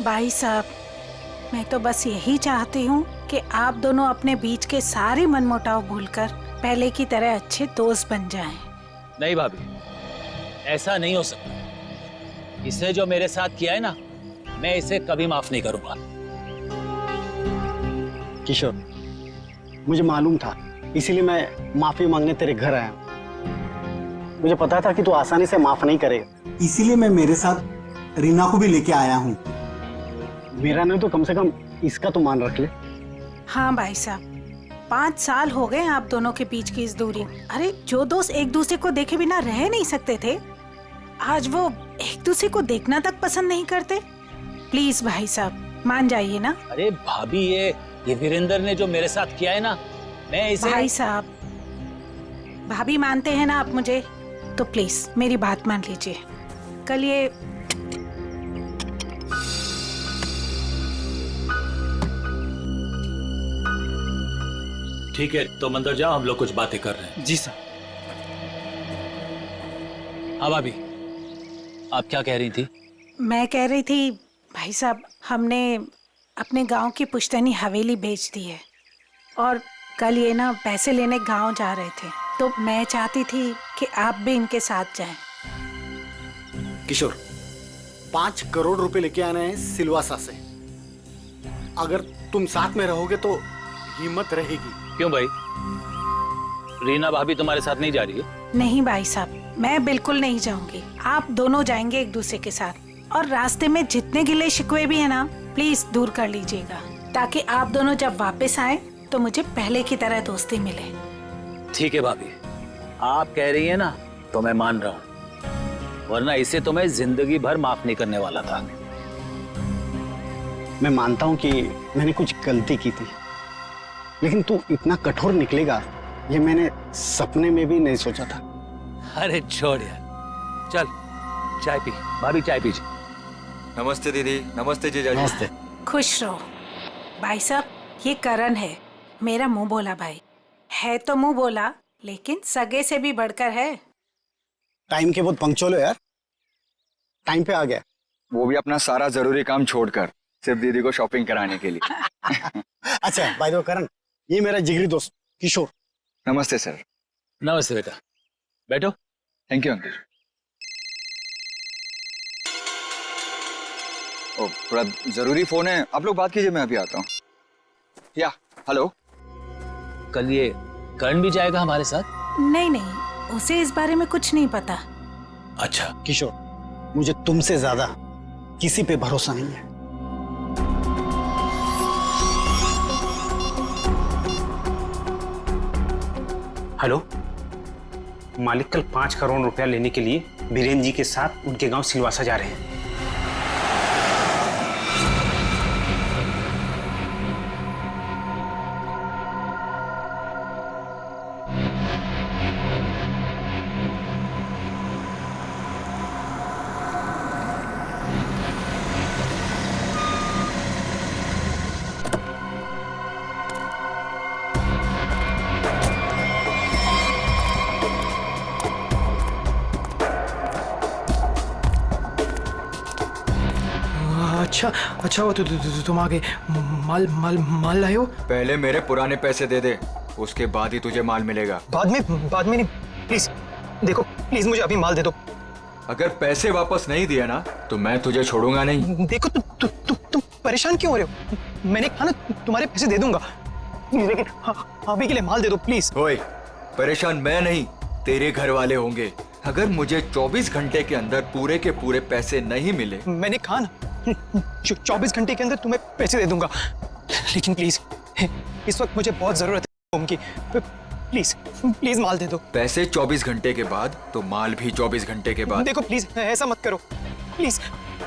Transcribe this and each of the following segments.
भाई साहब, मैं तो बस यही चाहती हूँ कि आप दोनों अपने बीच के सारे मनमुटाव भूलकर पहले की तरह अच्छे दोस्त बन जाएं। नहीं भाभी, ऐसा नहीं हो सकता। इसने जो मेरे साथ किया है ना, मैं इसे कभी माफ नहीं करूंगा। किशोर, मुझे मालूम था, इसीलिए मैं माफी मांगने तेरे घर आया हूँ। मुझे पता था कि तू आसानी से माफ नहीं करेगा, इसीलिए मैं मेरे साथ रीना को भी लेके आया हूँ। मेरा नहीं तो कम से कम इसका तो मान रख ले। हाँ भाई साहब, 5 साल हो गए आप दोनों के बीच की इस दूरी। अरे जो दोस्त एक दूसरे को देखे बिना रह नहीं सकते थे, आज वो एक दूसरे को देखना तक पसंद नहीं करते। प्लीज भाई साहब मान जाइए ना। अरे भाभी, ये वीरेंद्र ने जो मेरे साथ किया है ना, मैं इसे... भाई साहब, भाभी मानते हैं ना आप मुझे, तो प्लीज मेरी बात मान लीजिए। कल ये ठीक है, तुम अंदर जाओ, हम लोग कुछ बातें कर रहे हैं। जी सर। हाँ भाभी, आप क्या कह रही थी? मैं कह रही थी भाई साहब, हमने अपने गांव की पुश्तैनी हवेली बेच दी है और कल ये ना पैसे लेने गांव जा रहे थे, तो मैं चाहती थी कि आप भी इनके साथ जाएं। किशोर, 5 करोड़ रुपए लेके आने हैं सिलवासा से। अगर तुम साथ में रहोगे तो हिम्मत रहेगी। क्यों भाई, रीना भाभी तुम्हारे साथ नहीं जा रही है? नहीं भाई साहब, मैं बिल्कुल नहीं जाऊंगी। आप दोनों जाएंगे एक दूसरे के साथ, और रास्ते में जितने गिले शिकवे भी है ना, प्लीज दूर कर लीजिएगा, ताकि आप दोनों जब वापस आए तो मुझे पहले की तरह दोस्ती मिले। ठीक है भाभी, आप कह रही है ना तो मैं मान रहा हूँ, वरना इसे तो मैं जिंदगी भर माफ नहीं करने वाला था। मैं मानता हूं कि मैंने कुछ गलती की थी, लेकिन तू इतना कठोर निकलेगा ये मैंने सपने में भी नहीं सोचा था। अरे छोड़ यार, चल चाय पी। भाभी चाय पीजिए। नमस्ते दीदी। नमस्ते जीजा जी। नमस्ते। खुश रहो। भाई साहब, ये करण है, मेरा मुंह बोला भाई है। तो मुंह बोला, लेकिन सगे से भी बढ़कर है। टाइम के बहुत पंक्चुअल हो यार, टाइम पे आ गया। वो भी अपना सारा जरूरी काम छोड़कर सिर्फ दीदी को शॉपिंग कराने के लिए। अच्छा बाय द वे करण, ये मेरा जिगरी दोस्त किशोर। नमस्ते सर। नमस्ते बेटा, बैठो। Thank you uncle. ओ, बड़ा जरूरी फोन है, आप लोग बात कीजिए, मैं अभी आता हूँ। या हेलो। कल ये करण भी जाएगा हमारे साथ? नहीं नहीं, उसे इस बारे में कुछ नहीं पता। अच्छा किशोर, मुझे तुमसे ज्यादा किसी पे भरोसा नहीं है। हेलो, मालिक कल 5 करोड़ रुपया लेने के लिए बीरेन जी के साथ उनके गांव सिलवासा जा रहे हैं। अच्छा वो तुम आगे माल माल माल लाए हो? पहले मेरे पुराने पैसे दे दे, उसके बाद ही तुझे माल मिलेगा। बाद में नहीं, प्लीज देखो, प्लीज मुझे अभी माल दे दो। अगर पैसे वापस नहीं दिए ना तो मैं तुझे छोड़ूंगा नहीं। देखो तुम परेशान क्यों हो रहे हो? मैंने कहा ना तुम्हारे पैसे दे दूंगा, लेकिन अभी के लिए माल दे दो प्लीज। ओए, परेशान मैं नहीं, तेरे घर वाले होंगे। अगर मुझे 24 घंटे के अंदर पूरे के पूरे पैसे नहीं मिले, मैंने कहा ना 24 घंटे के अंदर तुम्हें पैसे दे दूंगा, लेकिन प्लीज इस वक्त मुझे बहुत जरूरत है उनकी। प्लीज प्लीज माल दे दो। पैसे 24 घंटे के बाद तो माल भी 24 घंटे के बाद। देखो प्लीज ऐसा मत करो, प्लीज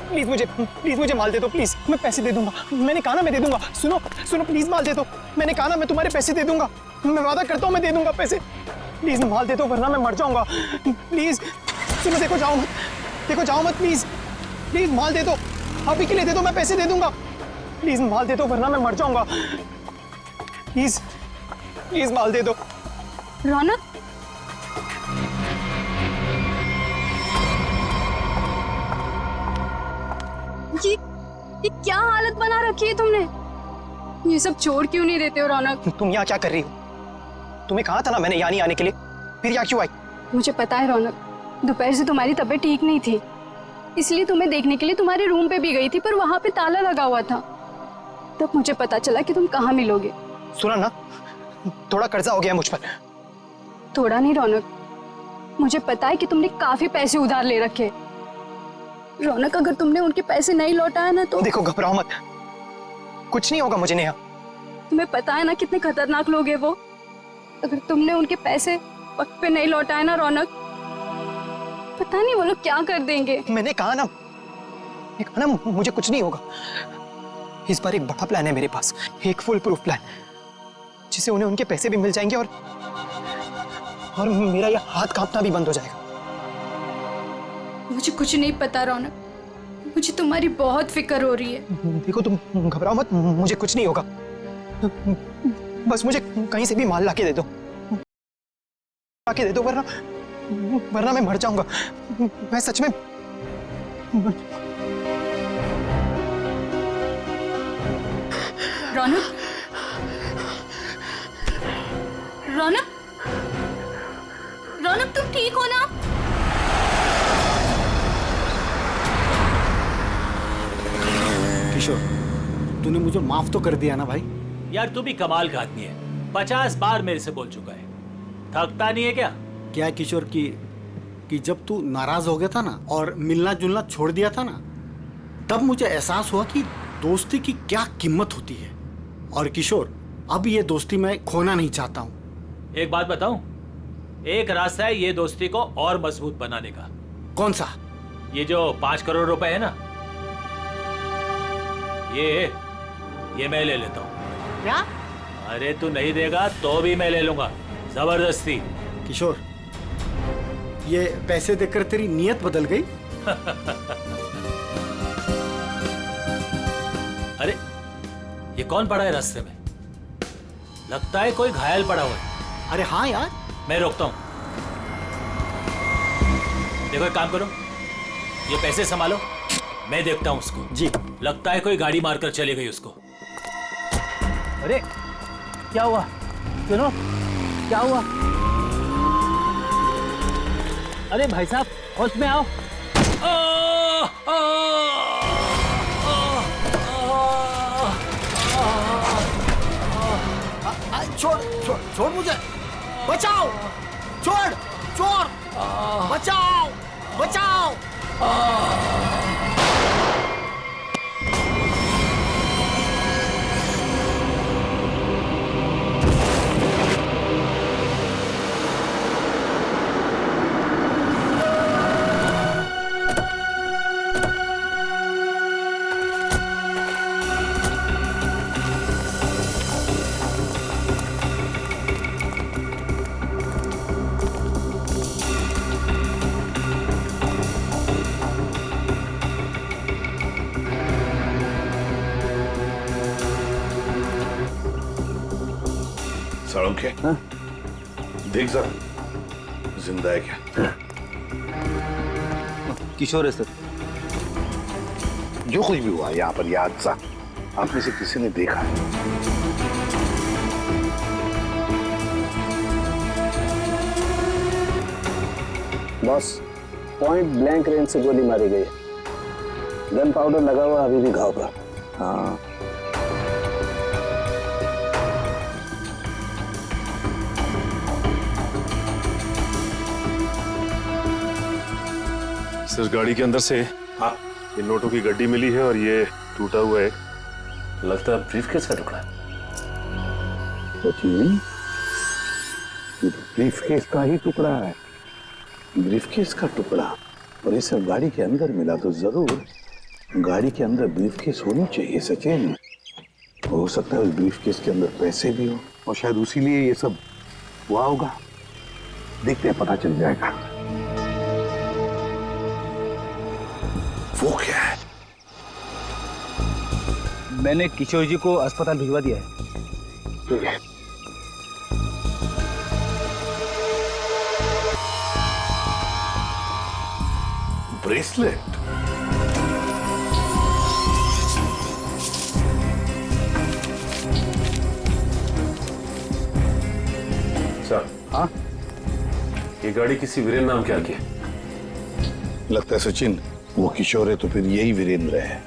प्लीज मुझे माल दे दो प्लीज, मैं पैसे दे दूंगा। मैंने कहा ना मैं दे दूंगा। सुनो प्लीज माल दे दो, मैंने कहा ना मैं तुम्हारे पैसे दे दूंगा, मैं वादा करता हूँ मैं दे दूंगा पैसे। प्लीज माल दे दो वरना मैं मर जाऊंगा। प्लीज सुनो, देखो जाओ मत प्लीज माल दे दो, अभी के लिए दे दो, मैं पैसे दे दूंगा। प्लीज माल दे दो वरना मैं मर जाऊंगा। प्लीज माल दे दो। रौनक, ये क्या हालत बना रखी है तुमने? ये सब छोड़ क्यों नहीं देते हो रौनक? तुम यहाँ क्या कर रही हो? तुम्हें कहा था ना मैंने यहाँ नहीं आने के लिए, फिर यहाँ क्यों आई? मुझे पता है रौनक, दोपहर से तुम्हारी तबीयत ठीक नहीं थी, इसलिए तुम्हें देखने के लिए तुम्हारे रूम पे भी गई थी, पर वहां पे ताला लगा हुआ था। तब मुझे पता चला कि तुम कहाँ मिलोगे। सुना ना, थोड़ा कर्जा हो गया मुझ पर। थोड़ा नहीं रौनक, मुझे पता है कि तुमने काफी पैसे उधार ले रखे। रौनक, अगर तुमने उनके पैसे नहीं लौटाया ना तो देखो घबराओ मत, कुछ नहीं होगा मुझे नेहा। तुम्हें पता है ना कितने खतरनाक लोग हैं वो। अगर तुमने उनके पैसे वक्त पे नहीं लौटाए ना रौनक, पता नहीं वो लोग क्या कर देंगे। मैंने कहा ना मुझे कुछ नहीं होगा। इस बार एक बड़ा प्लान है मेरे पास, एक फुल प्रूफ प्लान, जिससे उन्हें उनके पैसे भी मिल जाएंगे और मेरा ये हाथ कांपना भी बंद हो जाएगा। मुझे कुछ नहीं पता रौनक, मुझे तुम्हारी बहुत फिक्र हो रही है। देखो तुम घबराओ मत, मुझे कुछ नहीं होगा। बस मुझे कहीं से भी माल लाके दे दो, वरना मैं मर जाऊंगा। मैं सच में रौनक, रौनक, रौनक, तुम ठीक हो ना? किशोर, तूने मुझे माफ तो कर दिया ना भाई? यार तू भी कमाल का आदमी है, 50 बार मेरे से बोल चुका है, थकता नहीं है क्या? क्या है किशोर कि जब तू नाराज हो गया था ना और मिलना जुलना छोड़ दिया था ना, तब मुझे एहसास हुआ कि दोस्ती की क्या कीमत होती है। और किशोर, अब ये दोस्ती मैं खोना नहीं चाहता हूँ। एक बात बताऊं, एक रास्ता है ये दोस्ती को और मजबूत बनाने का। कौन सा? ये जो 5 करोड़ रुपए है ना, ये मैं ले लेता हूँ। क्या? अरे तू नहीं देगा तो भी मैं ले लूंगा, जबरदस्ती। किशोर, ये पैसे देकर तेरी नीयत बदल गई? अरे ये कौन पड़ा है रास्ते में? लगता है कोई घायल पड़ा हुआ है। अरे हाँ यार। मैं रोकता हूं। देखो एक काम करो, ये पैसे संभालो, मैं देखता हूं उसको। जी। लगता है कोई गाड़ी मारकर चली गई उसको। अरे क्या हुआ? सुनो, क्या हुआ? अरे भाई साहब, होश में आओ। छोड़ छोड़ छोड़ मुझे, बचाओ, छोड़, चोर, बचाओ, बचाओ। साड़ों के देख जरा, जिंदा है क्या? किशोर है सर। जो कुछ भी हुआ यहाँ पर, यह हादसा आप में से किसी ने देखा है? बॉस, पॉइंट ब्लैंक रेंज से गोली मारी गई। गन पाउडर लगा हुआ अभी भी घाव पर। हाँ, सर गाड़ी के अंदर से हाँ ये नोटों की गड्डी मिली है और ये टूटा हुआ है, लगता है ब्रीफकेस का टुकड़ा है। ब्रीफकेस का ही टुकड़ा है, ब्रीफकेस का टुकड़ा, और ये सब गाड़ी के अंदर मिला तो जरूर गाड़ी के अंदर ब्रीफकेस होनी चाहिए सचिन। हो सकता है उस ब्रीफकेस के अंदर पैसे भी हो और शायद उसी लिए ये सब हुआ होगा। देखते हैं, पता चल जाएगा। वो क्या है? मैंने किशोर जी को अस्पताल भिजवा दिया है। ब्रेसलेट? सर, हाँ ये गाड़ी किसी वीरेन नाम के आगे है। लगता है सचिन वो किशोर है तो फिर यही वीरेंद्र है।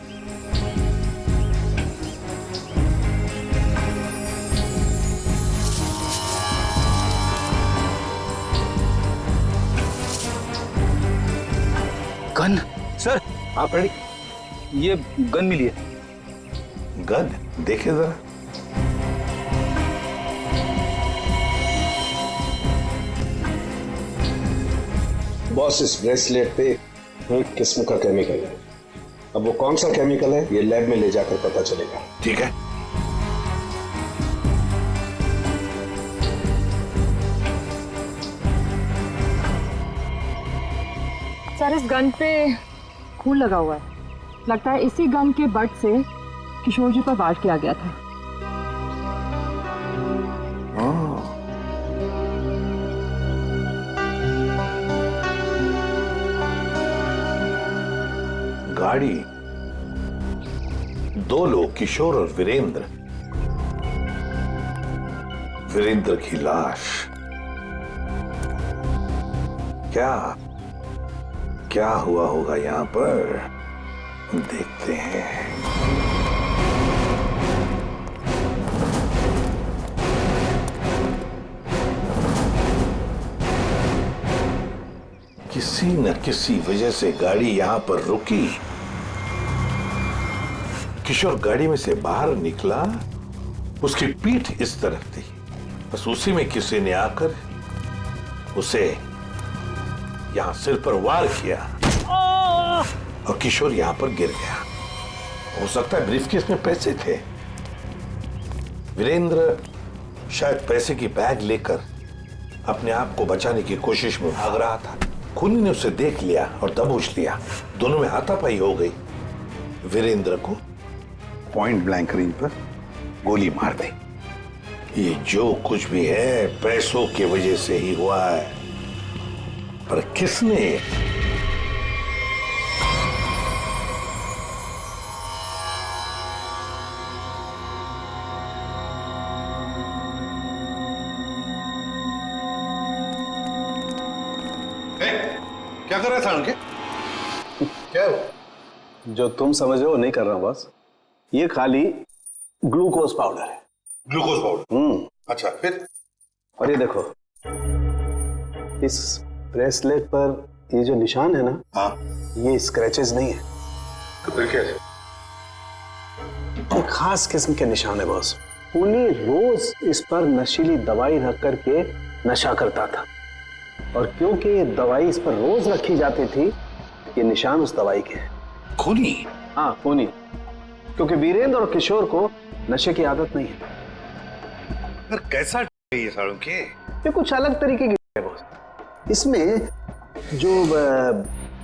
गन सर, आप रेडी? ये गन मिली है। गन देखे जरा। बॉस, इस ब्रेसलेट पे एक किस्म का केमिकल है। अब वो कौन सा केमिकल है ये लैब में ले जाकर पता चलेगा। ठीक है। सर, इस गन पे खून लगा हुआ है। लगता है इसी गन के बट से किशोर जी पर वार किया गया था। गाड़ी, दो लोग, किशोर और वीरेंद्र। वीरेंद्र की लाश। क्या हुआ होगा यहां पर, देखते हैं। किसी न किसी वजह से गाड़ी यहां पर रुकी। किशोर गाड़ी में से बाहर निकला, उसकी पीठ इस तरफ थी, बस उसी में किसी ने आकर उसे यहां सिर पर वार किया और किशोर यहां पर गिर गया। हो सकता है ब्रीफकेस में पैसे थे। वीरेंद्र शायद पैसे की बैग लेकर अपने आप को बचाने की कोशिश में भाग रहा था। खूनी ने उसे देख लिया और दबोच लिया। दोनों में हाथापाई हो गई। वीरेंद्र को पॉइंट ब्लैंक रेंज पर गोली मार दी। ये जो कुछ भी है पैसों की वजह से ही हुआ है, पर किसने? क्या कर रहा था उनके? क्या हो? जो तुम समझ रहे हो नहीं कर रहा हूं बॉस। ये खाली ग्लूकोज पाउडर है। Glucose powder? अच्छा, फिर? और ये देखो, इस ब्रेसलेट पर ये जो निशान है ना, हाँ, ये स्क्रैचेस नहीं है। तो फिर क्या है? एक खास किस्म के निशान है बॉस। उन्हें रोज इस पर नशीली दवाई रख करके नशा करता था, और क्योंकि ये दवाई इस पर रोज रखी जाती थी, ये निशान उस दवाई के हैं। खूनी? हाँ, खूनी। क्योंकि वीरेंद्र और किशोर को नशे की आदत नहीं है। पर कैसा ये सालों के? ये कुछ अलग तरीके की है बॉस। इसमें जो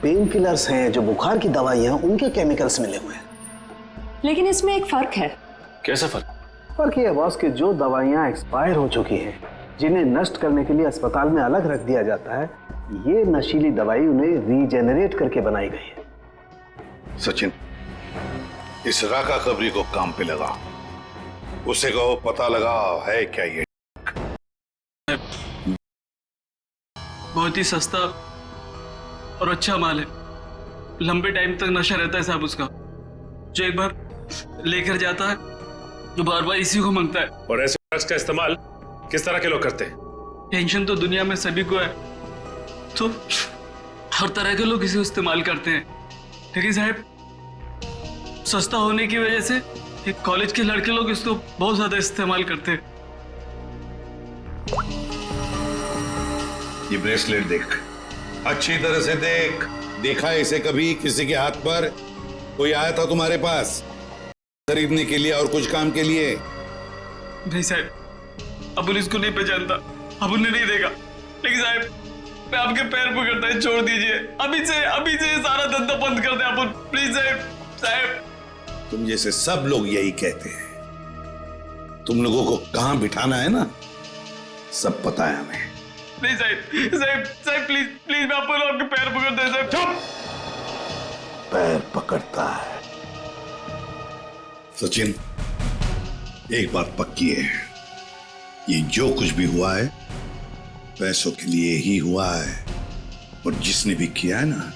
पेन किलर्स हैं, जो बुखार की दवाइयां, उनके केमिकल्स मिले हुए हैं। लेकिन इसमें एक फर्क है। कैसा फर्क? फर्क ये है बॉस कि जो दवाइयां एक्सपायर हो चुकी हैं, जिन्हें नष्ट करने के लिए अस्पताल में अलग रख दिया जाता है, ये नशीली दवाई उन्हें रीजेनरेट करके बनाई गई है। सचिन, इस राका खबरी को काम पे लगा। उसे कहो पता लगा है क्या ये। बहुत ही सस्ता और अच्छा माल है। लंबे टाइम तक नशा रहता है साहब उसका। जो एक बार लेकर जाता है जो बार बार इसी को मांगता है। और ऐसे ड्रग्स का इस्तेमाल किस तरह के लोग करते हैं? टेंशन तो दुनिया में सभी को है, तो हर तरह के लोग इसे इस्तेमाल करते हैं। लेकिन साहब, सस्ता होने की वजह से एक कॉलेज के लड़के लोग इसको बहुत ज्यादा इस्तेमाल करते हैं। ये ब्रेसलेट देख, अच्छी तरह से देख। देखा है इसे कभी किसी के हाथ पर? कोई आया था तुम्हारे पास खरीदने के लिए और कुछ काम के लिए? नहीं साहब, अबुल इसको नहीं पहचानता, अबुल ने नहीं देगा। लेकिन साहब, मैं आपके पैर पकड़ता है, छोड़ दीजिए। अभी से सारा धंधा बंद कर दे अबुल, प्लीज साहब। तुम जैसे सब लोग यही कहते हैं। तुम लोगों को कहां बिठाना है ना, सब पता है हमें। नहीं साहब प्लीज मैं आपको आपके पैर पकड़ता है साहब। चुप! पैर पकड़ता है? सचिन, एक बात पक्की है, ये जो कुछ भी हुआ है पैसों के लिए ही हुआ है, और जिसने भी किया है ना,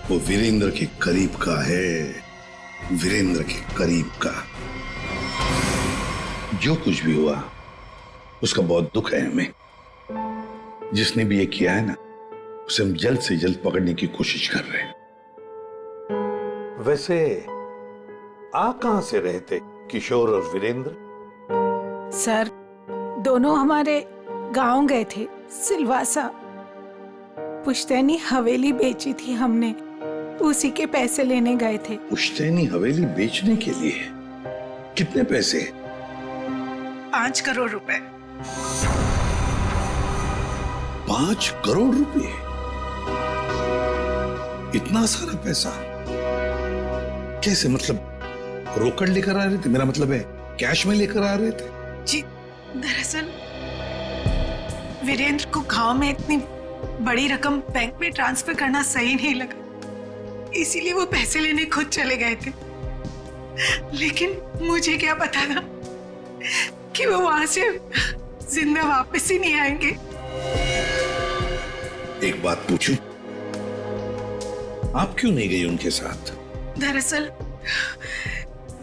वो वीरेंद्र के करीब का है, वीरेंद्र के करीब का। जो कुछ भी हुआ उसका बहुत दुख है हमें। जिसने भी ये किया है ना, उसे हम जल्द से जल्द पकड़ने की कोशिश कर रहे हैं। वैसे आप कहां से रहे थे, किशोर और वीरेंद्र? सर, दोनों हमारे गांव गए थे, सिलवासा। पुश्तैनी हवेली बेची थी हमने, उसी के पैसे लेने गए थे। पुश्तैनी हवेली बेचने के लिए? कितने पैसे? 5 करोड़ रुपए। 5 करोड़ रुपए? इतना सारा पैसा कैसे? मतलब रोकड़ लेकर आ रहे थे? मेरा मतलब है कैश में लेकर आ रहे थे? जी, दरअसल वीरेंद्र को गांव में इतनी बड़ी रकम बैंक में ट्रांसफर करना सही नहीं लगा, इसीलिए वो पैसे लेने खुद चले गए थे। लेकिन मुझे क्या पता था कि वो वहां से जिंदा वापस ही नहीं आएंगे। एक बात पूछूं, आप क्यों नहीं गई उनके साथ? दरअसल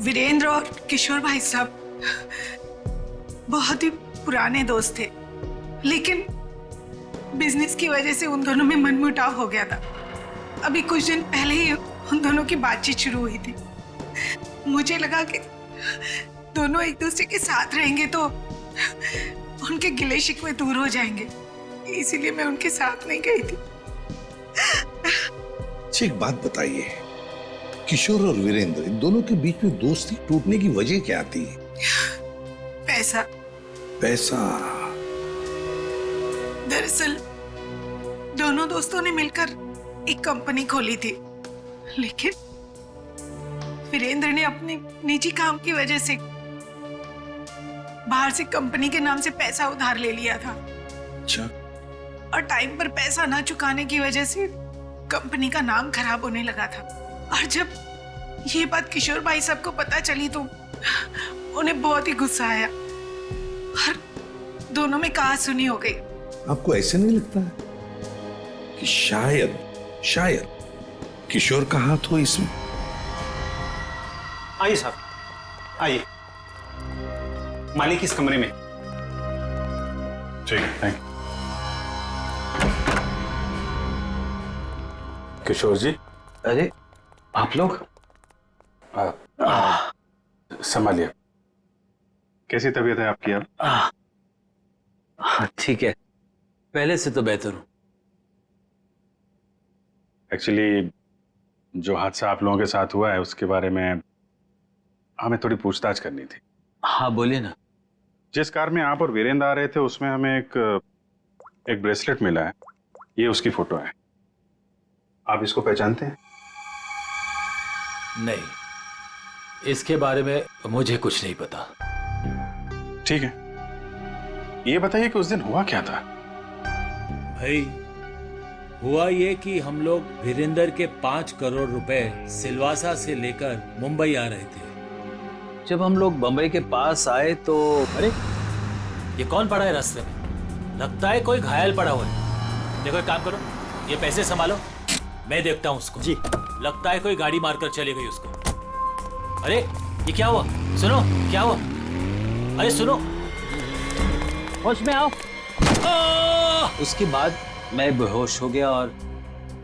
वीरेंद्र और किशोर भाई साहब बहुत ही पुराने दोस्त थे, लेकिन बिजनेस की वजह से उन दोनों में मनमुटाव हो गया था। अभी कुछ दिन पहले ही उन दोनों की बातचीत शुरू हुई थी। मुझे लगा कि दोनों एक दूसरे के साथ रहेंगे तो उनके गिले शिकवे दूर हो जाएंगे, इसीलिए मैं उनके साथ नहीं गई थी। अच्छा, एक बात बताइए, किशोर और वीरेंद्र इन दोनों के बीच में दोस्ती टूटने की वजह क्या थी? पैसा। पैसा? दरअसल दोनों दोस्तों ने मिलकर एक कंपनी खोली थी, लेकिन वीरेंद्र ने अपने निजी काम की वजह से बाहर से कंपनी के नाम से पैसा उधार ले लिया था। अच्छा। और टाइम पर पैसा ना चुकाने की वजह से कंपनी का नाम खराब होने लगा था। और जब ये बात किशोर भाई साहब को पता चली तो उन्हें बहुत ही गुस्सा आया और दोनों में कहा-सुनी हो गई। आपको ऐसे नहीं लगता है कि शायद किशोर का हाथ हो इसमें? आइए साहब, आइए। मालिक इस कमरे में। ठीक है, थैंक यू। किशोर जी। अरे आप लोग? संभालिए। कैसी तबीयत है आपकी अब? ठीक है, पहले से तो बेहतर हूं। एक्चुअली जो हादसा आप लोगों के साथ हुआ है उसके बारे में हमें थोड़ी पूछताछ करनी थी। हाँ बोलिए ना। जिस कार में आप और वीरेंद्र आ रहे थे उसमें हमें एक ब्रेसलेट मिला है, ये उसकी फोटो है। आप इसको पहचानते हैं? नहीं, इसके बारे में मुझे कुछ नहीं पता। ठीक है, ये बताइए कि उस दिन हुआ क्या था? भाई हुआ ये कि हम लोग वीरेंद्र के 5 करोड़ रुपए सिलवासा से लेकर मुंबई आ रहे थे। जब हम लोग बंबई के पास आए तो अरे ये कौन पड़ा है रास्ते में? लगता है कोई घायल पड़ा हुआ है। देखो एक काम करो, ये पैसे संभालो, मैं देखता हूँ उसको। जी। लगता है कोई गाड़ी मारकर चली गई उसको। अरे ये क्या हुआ? सुनो, क्या हुआ? अरे सुनो, होश में आओ। उसके बाद मैं बेहोश हो गया और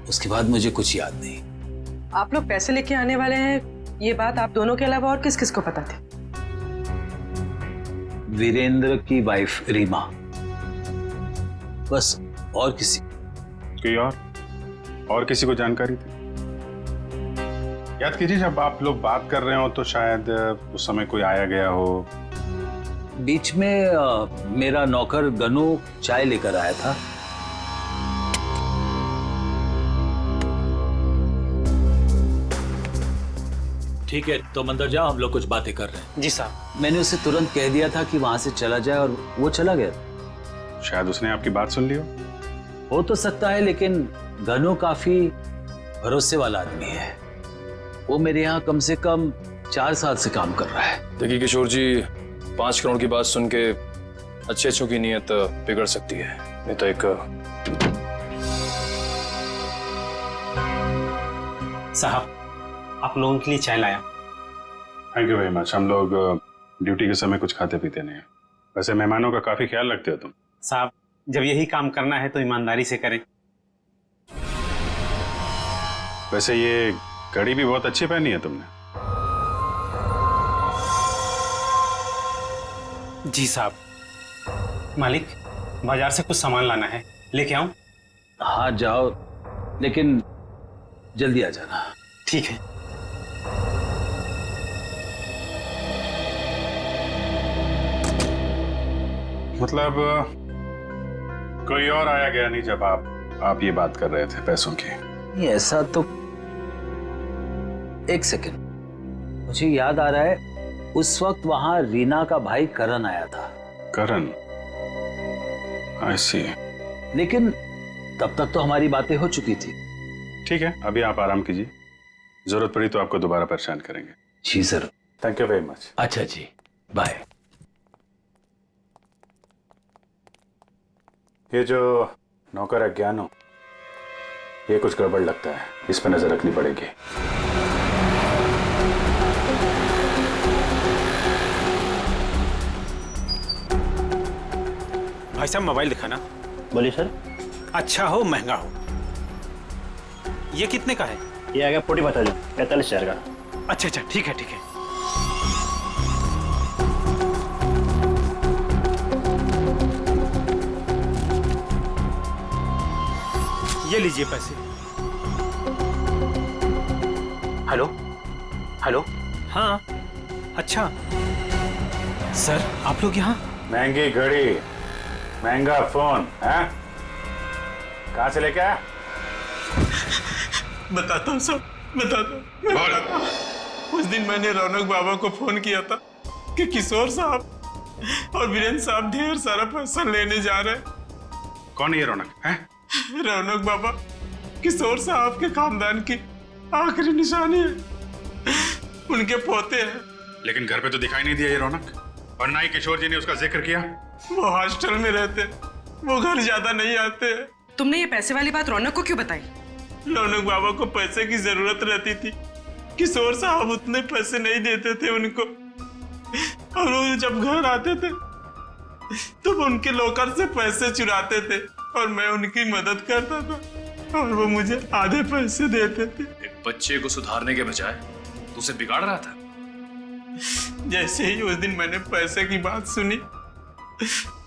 उसके बाद मुझे कुछ याद नहीं। आप लोग पैसे लेके आने वाले हैं, ये बात आप दोनों के अलावा और किस किस को पता थी? वीरेंद्र की वाइफ रीमा, बस, और किसी? कोई और किसी को जानकारी थी? याद कीजिए, जब आप लोग बात कर रहे हो तो शायद उस समय कोई आया गया हो। बीच में मेरा नौकर गनू चाय लेकर आया था। ठीक है, तो अंदर जाओ, हम लोग कुछ बातें कर रहे हैं। जी साहब। मैंने उसे तुरंत कह दिया था कि वहां से चला जाए और वो चला गया। शायद उसने आपकी बात सुन ली हो तो सकता है, लेकिन गनू काफी भरोसे वाला आदमी है। वो मेरे यहाँ कम से कम 4 साल से काम कर रहा है। देखिए किशोर जी, 5 करोड़ की बात सुन के अच्छे अच्छों की नीयत बिगड़ सकती है। ये तो एक साहब, आप लोगों के लिए चाय लाया। Thank you very much. हम लोग ड्यूटी के समय कुछ खाते पीते नहीं हैं। वैसे मेहमानों का काफी ख्याल रखते हो तुम। साहब, जब यही काम करना है तो ईमानदारी से करें। वैसे ये घड़ी भी बहुत अच्छी पहनी है तुमने। जी साहब। मालिक, बाजार से कुछ सामान लाना है, लेके आऊं? हाँ जाओ, लेकिन जल्दी आ जाना। ठीक है। मतलब कोई और आया गया नहीं जब आप ये बात कर रहे थे पैसों की? नहीं, ऐसा तो एक सेकंड, मुझे याद आ रहा है उस वक्त वहां रीना का भाई करण आया था। करण? आई सी। लेकिन तब तक तो हमारी बातें हो चुकी थी। ठीक है, अभी आप आराम कीजिए, जरूरत पड़ी तो आपको दोबारा परेशान करेंगे। जी sir. Thank you very much. अच्छा जी, बाय। ये जो नौकर है ज्ञानो, ये कुछ गड़बड़ लगता है, इस पर नजर रखनी पड़ेगी। भाई साहब, मोबाइल दिखाना। बोलिए सर। अच्छा हो महंगा हो। ये कितने का है? ये आ गया 45,000 का। अच्छा अच्छा, ठीक है ठीक है। ये लीजिए पैसे। Hello hello. हाँ, अच्छा सर, आप लोग यहाँ? महंगी घड़ी, महंगा फोन है, कहाँ से लेके आया? बताता हूँ सब, बताता हूँ। उस दिन मैंने रौनक बाबा को फोन किया था कि किशोर साहब और वीरेंद्र साहब ढेर सारा पैसा लेने जा रहे हैं। कौन है ये रौनक है? रौनक बाबा किशोर साहब के खानदान की आखिरी निशानी है, उनके पोते हैं। लेकिन घर पे तो दिखाई नहीं दिया ये रौनक, और ना ही किशोर जी ने उसका जिक्र किया। वो हॉस्टल में रहते, वो घर ज्यादा नहीं आते। तुमने ये पैसे वाली बात रौनक को क्यों बताई? रौनक बाबा को पैसे की जरूरत रहती थी, किशोर साहब उतने पैसे नहीं देते थे उनको, और वो जब घर आते थे तो उनके लॉकर से पैसे चुराते थे और मैं उनकी मदद करता था और वो मुझे आधे पैसे देते थे। एक बच्चे को सुधारने के बजाय तू उसे बिगाड़ रहा था। जैसे ही उस दिन मैंने पैसे की बात सुनी,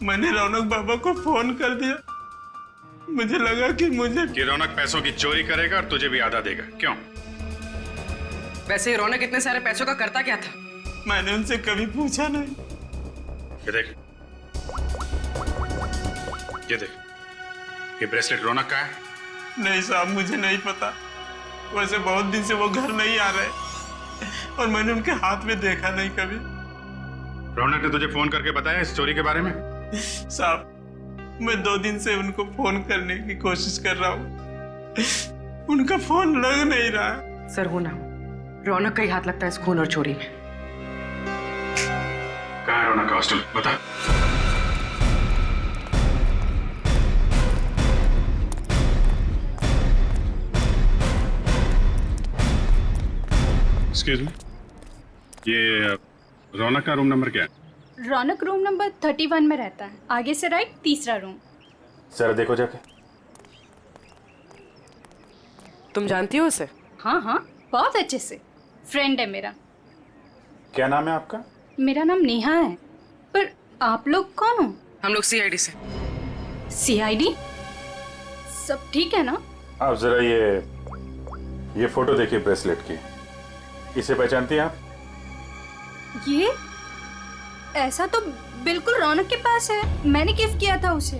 मैंने रौनक बाबा को फोन कर दिया। मुझे लगा कि रौनक पैसों की चोरी करेगा और तुझे भी आधा देगा। क्यों? वैसे रौनक इतने सारे पैसों का करता क्या था? मैंने उनसे कभी पूछा नहीं। ये देख, ये ब्रेसलेट रौनक का है? नहीं साहब, मुझे नहीं पता। वैसे बहुत दिन से वो घर नहीं आ रहे और मैंने उनके हाथ में देखा नहीं कभी। रौनक ने तुझे फोन करके बताया इस चोरी के बारे में? साहब, मैं 2 दिन से उनको फोन करने की कोशिश कर रहा हूँ, उनका फोन लग नहीं रहा। सर, हो ना रौनक का ही हाथ लगता है इस खून और चोरी में। कहाँ है रौनक का हॉस्टल? बता। एक्सक्यूज मी, ये रौनक का रूम नंबर क्या है? रौनक रूम नंबर 31 में रहता है, आगे से राइट, तीसरा रूम। सर देखो जाके। तुम जानती हो उसे? हाँ हाँ, बहुत अच्छे से, फ्रेंड है मेरा। क्या नाम है आपका? मेरा नाम नेहा है। पर आप लोग कौन हो? हम लोग सीआईडी से। सीआईडी? सब ठीक है ना? आप जरा ये फोटो देखिए ब्रेसलेट की, इसे पहचानती हैं आप? ये ऐसा तो बिल्कुल रौनक के पास है, मैंने गिफ्ट किया था उसे।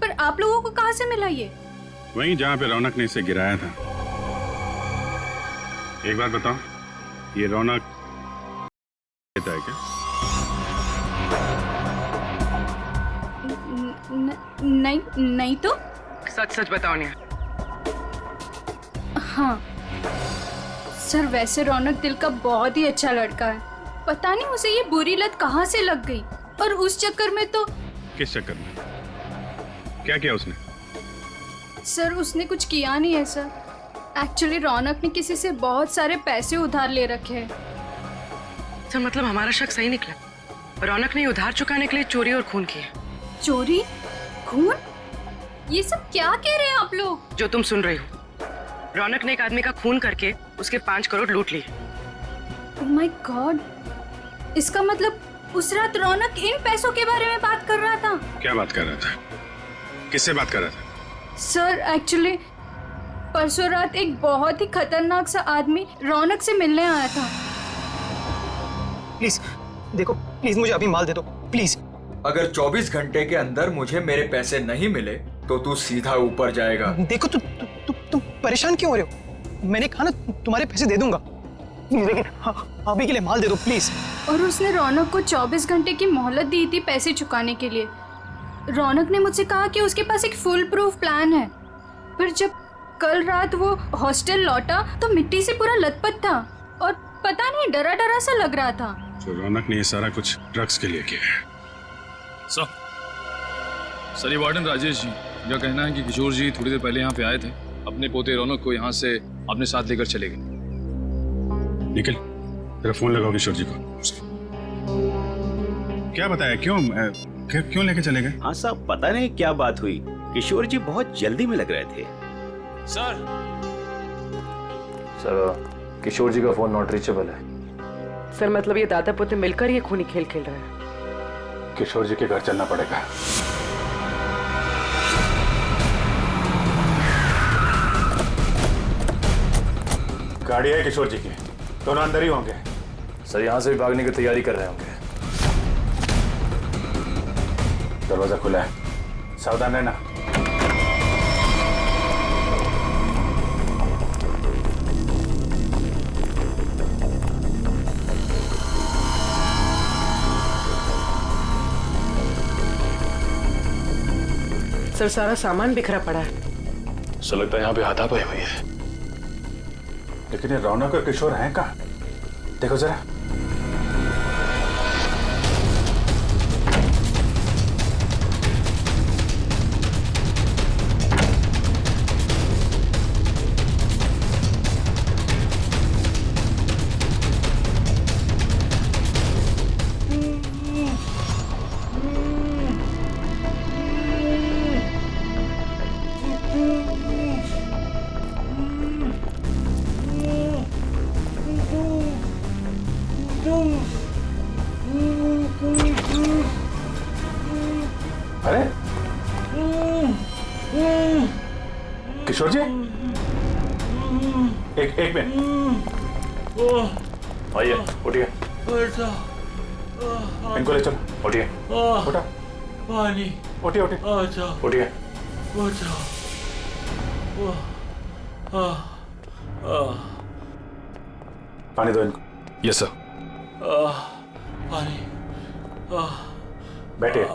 पर आप लोगों को कहाँ से मिला ये? वहीं जहाँ पे रौनक ने इसे गिराया था। एक बात बताओ, ये रौनक देता है क्या? नहीं तो। सच सच बताओ नेहा। हाँ सर, वैसे रौनक दिल का बहुत ही अच्छा लड़का है। पता नहीं उसे ये बुरी लत कहाँ से लग गई, और उस चक्कर में तो। किस चक्कर में? क्या किया उसने? सर उसने कुछ किया नहीं है सर। एक्चुअली रौनक ने किसी से बहुत सारे पैसे उधार ले रखे हैं। सर मतलब हमारा शक सही निकला, रौनक ने उधार चुकाने के लिए चोरी और खून किया। चोरी, खून, ये सब क्या कह रहे हैं आप लोग? जो तुम सुन रहे हो, रौनक ने एक आदमी का खून करके उसके 5 करोड़ लूट लिए। ओह माय गॉड, इसका मतलब उस रात रौनक इन पैसों के बारे में बात कर रहा था। क्या बात कर रहा था? किससे बात कर रहा था? सर एक्चुअली परसों रात एक बहुत ही खतरनाक सा आदमी रौनक से मिलने आया था। प्लीज देखो, प्लीज मुझे अभी माल दे दो प्लीज। अगर 24 घंटे के अंदर मुझे मेरे पैसे नहीं मिले तो तू सीधा ऊपर जाएगा। देखो तुम परेशान क्यों हो रहे हो? मैंने कहा ना तुम्हारे पैसे दे दूंगा, लेकिन अभी के लिए माल दे दो प्लीज। और उसने रौनक को 24 घंटे की मोहलत दी थी पैसे चुकाने के लिए। रौनक ने मुझसे कहा कि उसके पास एक फुल प्रूफ प्लान है, पर जब कल रात वो हॉस्टल लौटा तो मिट्टी से पूरा लथपथ था और पता नहीं डरा डरा सा लग रहा था। तो रौनक ने ये सारा कुछ ड्रग्स के लिए किया है। सर ये वार्डन राजेश जी का कहना है कि किशोर जी थोड़ी देर पहले यहाँ पे आए थे, अपने पोते रौनक को यहाँ से अपने साथ लेकर चले गए। निखिल, तेरा फोन लगाओ किशोर जी को। क्या बताया, क्यों लेके चले गए? हाँ साहब, पता नहीं क्या बात हुई, किशोर जी बहुत जल्दी में लग रहे थे। सर किशोर जी का फोन नॉट रीचेबल है। सर मतलब ये दादा पोते मिलकर ये खूनी खेल खेल रहे हैं। किशोर जी के घर चलना पड़ेगा। गाड़ी है किशोर जी की, दोनों अंदर ही होंगे। सर यहाँ से भी भागने की तैयारी कर रहे होंगे। दरवाजा खुला है, सावधान रहना। सर सारा सामान बिखरा पड़ा है। सर लगता है यहाँ पे हाथापाई हुई है। लेकिन ये रौनक और किशोर हैं कहाँ? देखो जरा। अरे किशोर जी, एक मिनट, आइए उठिए। इनको ले चलो। उठिए उठा, पानी, उठिए उठिए। पानी दो इनको। Yes sir. पानी, बैठिए।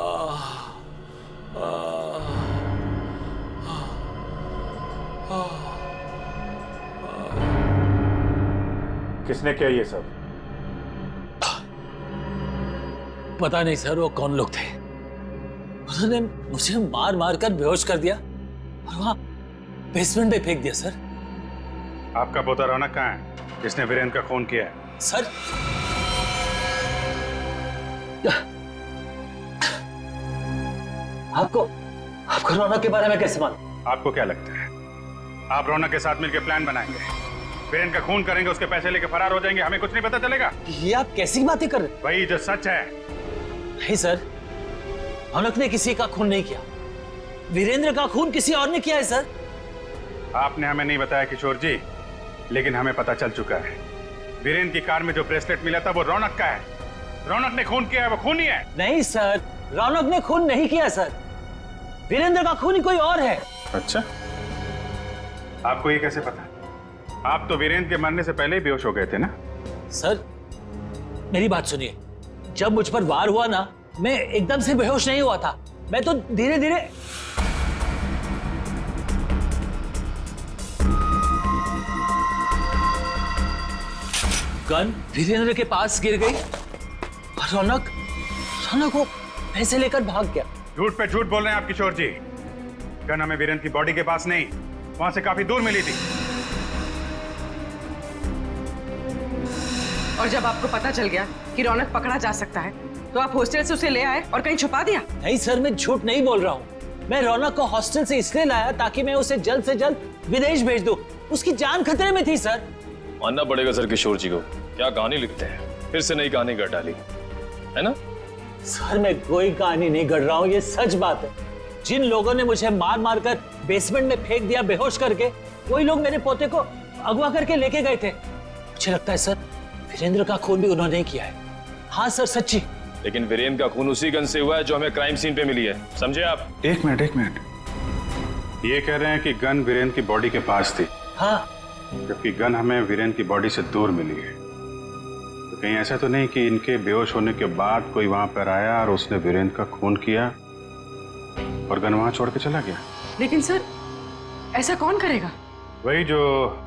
किसने किया ये सब? पता नहीं सर वो कौन लोग थे। उन्होंने मुझे मार मार कर बेहोश कर दिया और वहां बेसमेंट में फेंक दिया सर। आपका पोता रौनक कहाँ है जिसने वीरेंद्र का खून किया है? सर आपको रौनक के बारे में कैसे मालूम? आपको क्या लगता है आप रौनक के साथ मिलकर प्लान बनाएंगे, वीरेंद्र का खून करेंगे, उसके पैसे लेके फरार हो जाएंगे, हमें कुछ नहीं पता चलेगा? ये आप कैसी बातें कर रहे हैं? वही जो सच है। नहीं सर, रौनक ने किसी का खून नहीं किया, वीरेंद्र का खून किसी और ने किया है सर। आपने हमें नहीं बताया किशोर जी, लेकिन हमें पता चल चुका है वीरेंद्र की कार में जो ब्रेसलेट मिला था वो रौनक का है। रौनक ने खून किया है, वो खूनी है। नहीं सर, रौनक ने खून नहीं किया सर, वीरेंद्र का खूनी कोई और है। अच्छा, आपको ये कैसे पता? आप तो वीरेंद्र के मरने से पहले ही बेहोश हो गए थे ना? सर मेरी बात सुनिए, जब मुझ पर वार हुआ ना, मैं एकदम से बेहोश नहीं हुआ था, मैं तो धीरे धीरे। गन वीरेंद्र के पास गिर गई और रौनक वो पैसे लेकर भाग गया। झूठ पे झूठ बोल रहे हैं आप किशोर जी। गन हमें वीरेंद्र की बॉडी के पास नहीं, वहां से काफी दूर मिली थी। और जब आपको पता चल गया कि रौनक पकड़ा जा सकता है तो आप हॉस्टल से उसे ले आए और कहीं छुपा दिया? नहीं सर, मैं झूठ नहीं बोल रहा हूँ। मैं रौनक को हॉस्टल से इसलिए लाया ताकि मैं उसे जल्द से जल्द विदेश भेज दूं। उसकी जान खतरे में थी सर। मानना पड़ेगा सर किशोर जी को, क्या कहानी लिखते हैं, फिर से नई कहानी गढ़ डाली है ना? सर मैं कोई कहानी नहीं गढ़ रहा हूँ, ये सच बात है। जिन लोगों ने मुझे मार मार कर बेसमेंट में फेंक दिया बेहोश करके, वही लोग मेरे पोते को अगवा करके लेके गए थे। मुझे लगता है सर वीरेंद्र का खून भी उन्होंने किया है। हाँ सर सच्ची। लेकिन वीरेंद्र का खून उसी गन से हुआ है जो हमें क्राइम सीन पे मिली है, समझे आप? एक मिनट, ये कह रहे हैं कि गन वीरेंद्र की बॉडी के पास थी। हाँ, जबकि गन हमें वीरेंद्र की बॉडी से दूर मिली है। तो कहीं ऐसा तो नहीं कि इनके बेहोश होने के बाद कोई वहां पर आया और उसने वीरेंद्र का खून किया और गन वहां छोड़ के चला गया? लेकिन सर ऐसा कौन करेगा? वही जो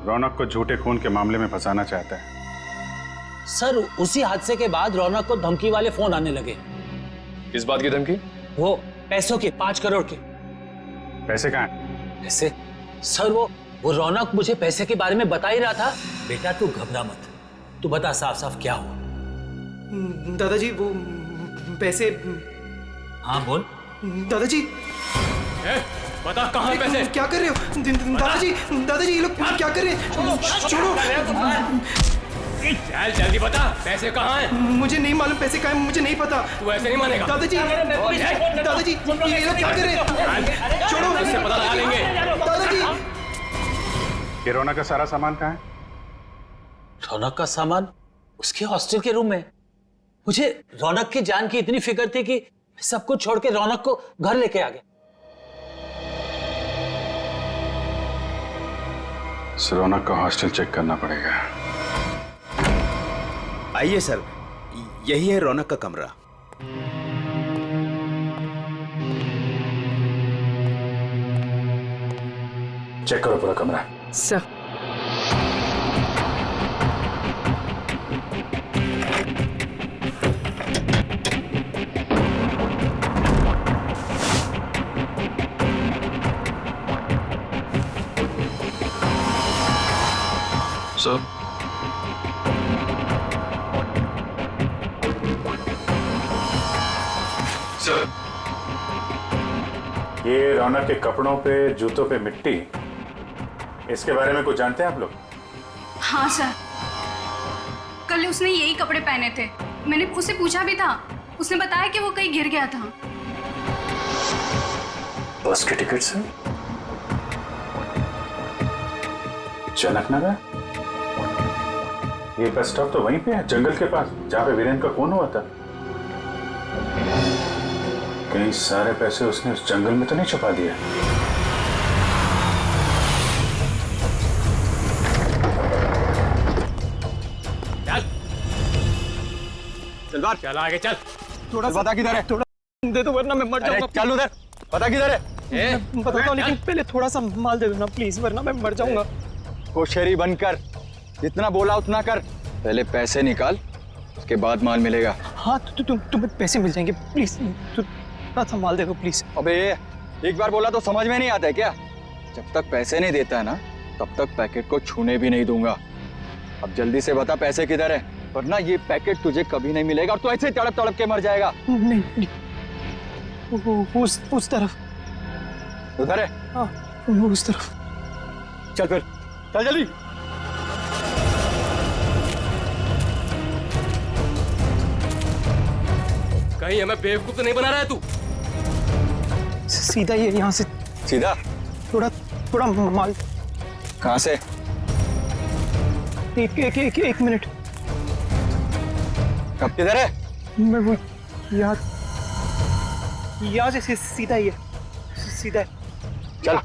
रौनक को झूठे खून के मामले में फंसाना चाहता है। सर उसी हादसे के बाद रौनक को धमकी वाले फोन आने लगे। किस बात की धमकी? वो पैसों के, 5 करोड़ के। पैसे कहाँ हैं? पैसे? सर वो रौनक मुझे पैसे के बारे में बता ही रहा था। बेटा तू घबरा मत, तू बता साफ साफ क्या हुआ। दादाजी वो पैसे। हाँ बोल। दादाजी बता कहाँ पैसे? क्या कर रहे हो दादाजी ये लोग क्या कर रहे हैं? छोड़ो। चल जल्दी बता, पैसे कहाँ हैं? मुझे नहीं मालूम पैसे कहाँ हैं, मुझे नहीं पता। तू ऐसे नहीं मानेगा। दादाजी ये लोग क्या कर रहे हैं? छोड़ो, इससे पता लगा लेंगे। दादाजी ये रौनक का सारा सामान कहाँ है? रौनक का सामान उसके हॉस्टल के रूम में। मुझे रौनक की जान की इतनी फिक्र थी कि सब कुछ छोड़ के रौनक को घर लेके आ गया। रौनक का हॉस्टल चेक करना पड़ेगा। आइए सर, यही है रौनक का कमरा। चेक करो पूरा कमरा। सर सर ये रौनक के कपड़ों पे, जूतों पे मिट्टी, इसके बारे में कुछ जानते हैं आप लोग? हाँ सर, कल उसने यही कपड़े पहने थे। मैंने उससे पूछा भी था, उसने बताया कि वो कहीं गिर गया था। बस के टिकट से जनकनगर? ये बस स्टॉप तो वहीं पे है, जंगल के पास, जहाँ पे वीरेंद्र का खून हुआ था। कहीं सारे पैसे उसने उस जंगल में तो नहीं छुपा दिया? चल बाहर, चल आगे चल। थोड़ा बता किधर है? थोड़ा दे दो वरना मैं मर जाऊंगा। चल उधर, बता किधर है? बताता हूँ, लेकिन पहले थोड़ा सा माल दे दो ना प्लीज, वरना मैं मर जाऊंगा। होशियारी बनकर जितना बोला उतना कर। पहले पैसे निकाल, उसके बाद माल मिलेगा। हाँ तुम्हें पैसे मिल जाएंगे, प्लीज थोड़ा सा माल दे दो प्लीज। अबे एक बार बोला तो समझ में नहीं आता है क्या? जब तक पैसे नहीं देता है ना, तब तक पैकेट को छूने भी नहीं दूंगा। अब जल्दी से बता पैसे किधर है, वरना ये पैकेट तुझे कभी नहीं मिलेगा और तू ऐसे तड़प तड़प के मर जाएगा। नहीं, उस तरफ। उधर है? हाँ उस तरफ। चल फिर, चल जल्दी। कहीं हमें बेवकूफ तो नहीं बना रहा है तू? सीधा ये यहाँ से सीधा? थोड़ा माल। कहाँ से? एक मिनट। कब किधर है? मैं वो यहाँ से सीधा ही है, सीधा है। चल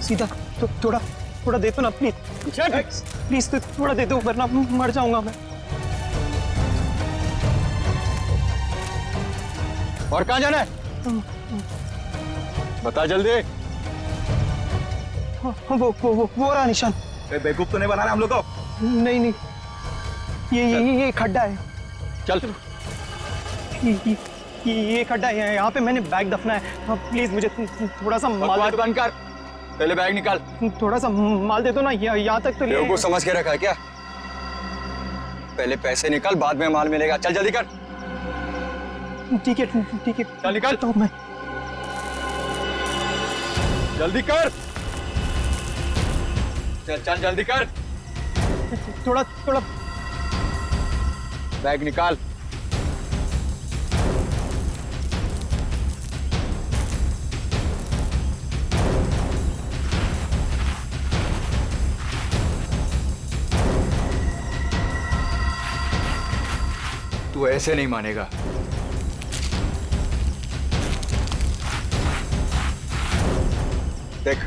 सीधा। तो थोड़ा दे दो ना प्लीज तो थोड़ा दे दो, वरना मर जाऊंगा मैं। और कहाँ जाना है? बता जल्दी। वो रहा निशान। बेवकूफ तो नहीं बना रहा हम लोग को? नहीं, ये खड्डा है। चल। ये खड्डा है, यहाँ पे मैंने बैग दफना है। प्लीज मुझे थोड़ा सा माल बकवास बंद कर, पहले बैग निकाल। थोड़ा सा माल दे दो ना, यहाँ तक तो ले। बेवकूफ समझ के रखा है क्या? पहले पैसे निकाल, बाद में माल मिलेगा। चल जल्दी कर। ठीक है ठीक है, चल निकाल। तो मैं जल्दी कर, चल चल जल्दी कर। थोड़ा बैग निकाल। तू ऐसे नहीं मानेगा। देख,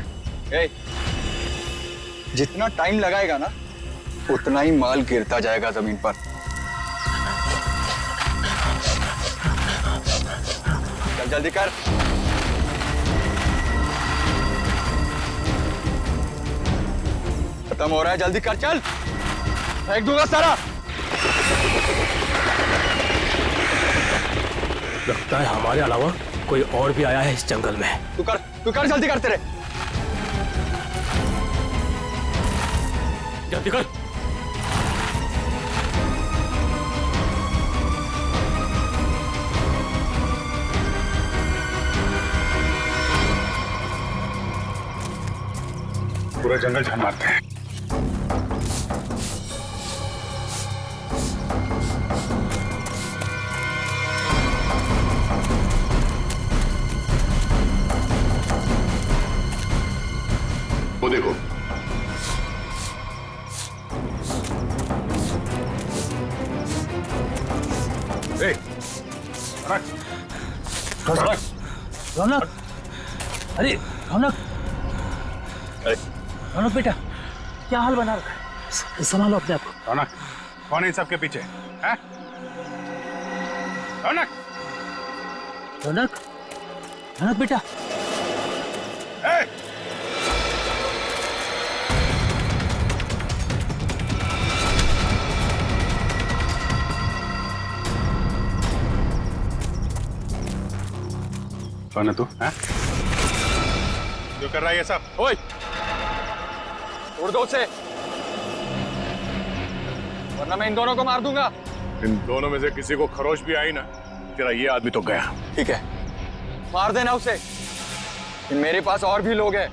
जितना टाइम लगाएगा ना, उतना ही माल गिरता जाएगा जमीन पर। चल जल्दी कर। खत्म हो रहा है, जल्दी कर, चल। फेंक दूंगा सारा। लगता है हमारे अलावा कोई और भी आया है इस जंगल में। तू कर जल्दी कर, तेरे। जल्दी कर। पूरा जंगल झाड़ मारते हैं। वो देखो, रौनक, अरे रौनक, रौनक बेटा, क्या हाल बना रखा है? संभालो अपने आप को। रौनक, कौन है इन सबके पीछे? हैं? रौनक, रौनक, रौनक बेटा। कौन है तू? हैं? जो कर रहा है ये सब? ओए, उड़ दो उसे, वरना मैं इन दोनों को मार दूंगा। इन दोनों में से किसी को खरोच भी आई ना, तेरा ये आदमी तो गया। ठीक है, मार देना उसे। मेरे पास और भी लोग हैं।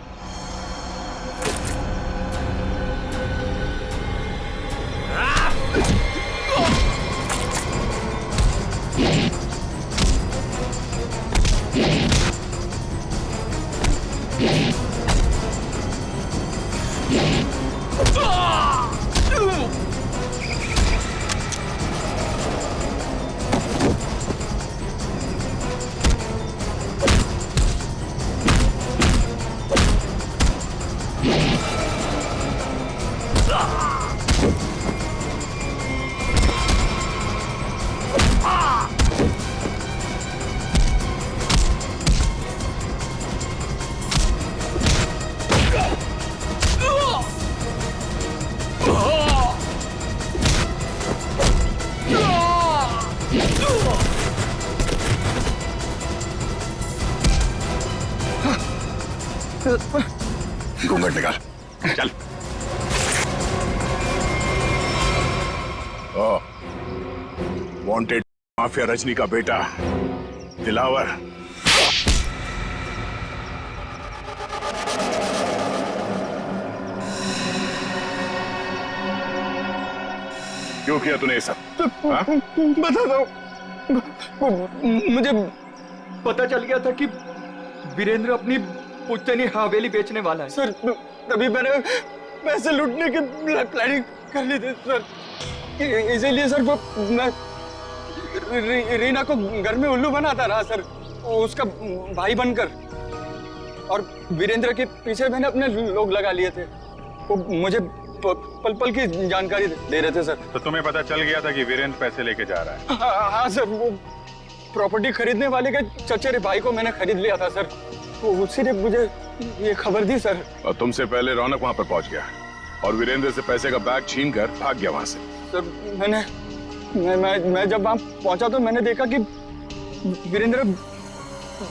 घूंघट निकाल, चल। वांटेड माफिया रजनी का बेटा दिलावर। क्यों किया तूने ये सब? बता दो, मुझे पता चल गया था कि वीरेंद्र अपनी पुश्तैनी हवेली बेचने वाला है सर। तभी मैंने पैसे लूटने की प्लानिंग कर ली थी सर। इसीलिए सर मैं रीना को घर में उल्लू बनाता रहा सर, उसका भाई बनकर। और वीरेंद्र के पीछे मैंने अपने लोग लगा लिए थे। वो मुझे पल पल की जानकारी दे रहे थे सर। तो तुम्हें पता चल गया था कि वीरेंद्र पैसे लेके जा रहा है? हाँ सर, वो प्रॉपर्टी खरीदने वाले के चचेरे भाई को मैंने खरीद लिया था सर। तो उसी ने मुझे ये खबर दी सर। और तुमसे पहले रौनक वहां पर पहुंच गया और वीरेंद्र से पैसे का बैग छीन कर भाग गया वहां से। सर मैं जब वहां पहुंचा तो मैंने देखा कि वीरेंद्र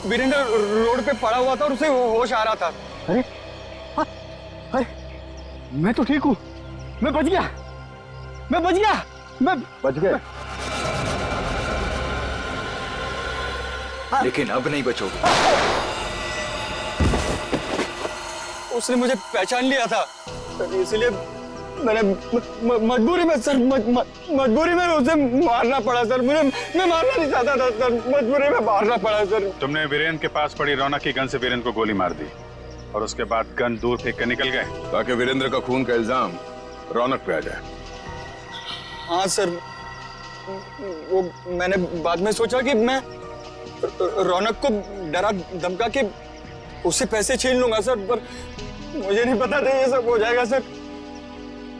वीरेंद्र रोड पे पड़ा हुआ था और उसे होश आ रहा था। अरे हाँ, अरे मैं तो ठीक हूँ, मैं बच गया, मैं बच गया, मैं बच गए। लेकिन अब नहीं बचोगे। उसने मुझे पहचान लिया था, इसलिए मैंने मजबूरी में सर मजबूरी में उसे मारना पड़ा सर। मैं मारना नहीं चाहता था सर, मजबूरी में मारना पड़ा सर। तुमने वीरेंद्र के पास पड़ी रौनक की गन से वीरेंद्र को गोली मार दी और उसके बाद गन दूर फेंक कर निकल गए ताकि वीरेंद्र का खून का इल्जाम रौनक पे आ जाए। हाँ सर, वो मैंने बाद में सोचा कि मैं रौनक को डरा धमका के उससे पैसे छीन लूंगा सर, पर मुझे नहीं पता था ये सब हो जाएगा सर।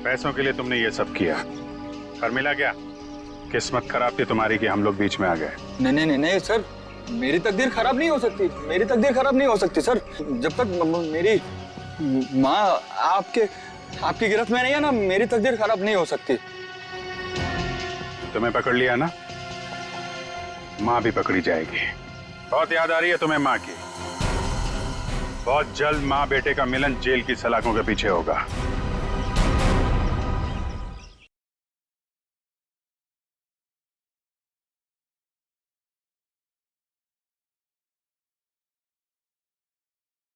पैसों के लिए तुमने ये सब किया, पर मिला क्या? किस्मत खराब थी तुम्हारी कि हम लोग बीच में आ गए। नहीं सर, मेरी तकदीर खराब नहीं हो सकती, मेरी तकदीर खराब नहीं हो सकती सर। जब तक मेरी माँ आपकी गिरफ्त में नहीं है ना, मेरी तकदीर खराब नहीं हो सकती। तुम्हें पकड़ लिया ना, माँ भी पकड़ी जाएगी। बहुत याद आ रही है तुम्हें माँ की। बहुत जल्द माँ बेटे का मिलन जेल की सलाखों के पीछे होगा।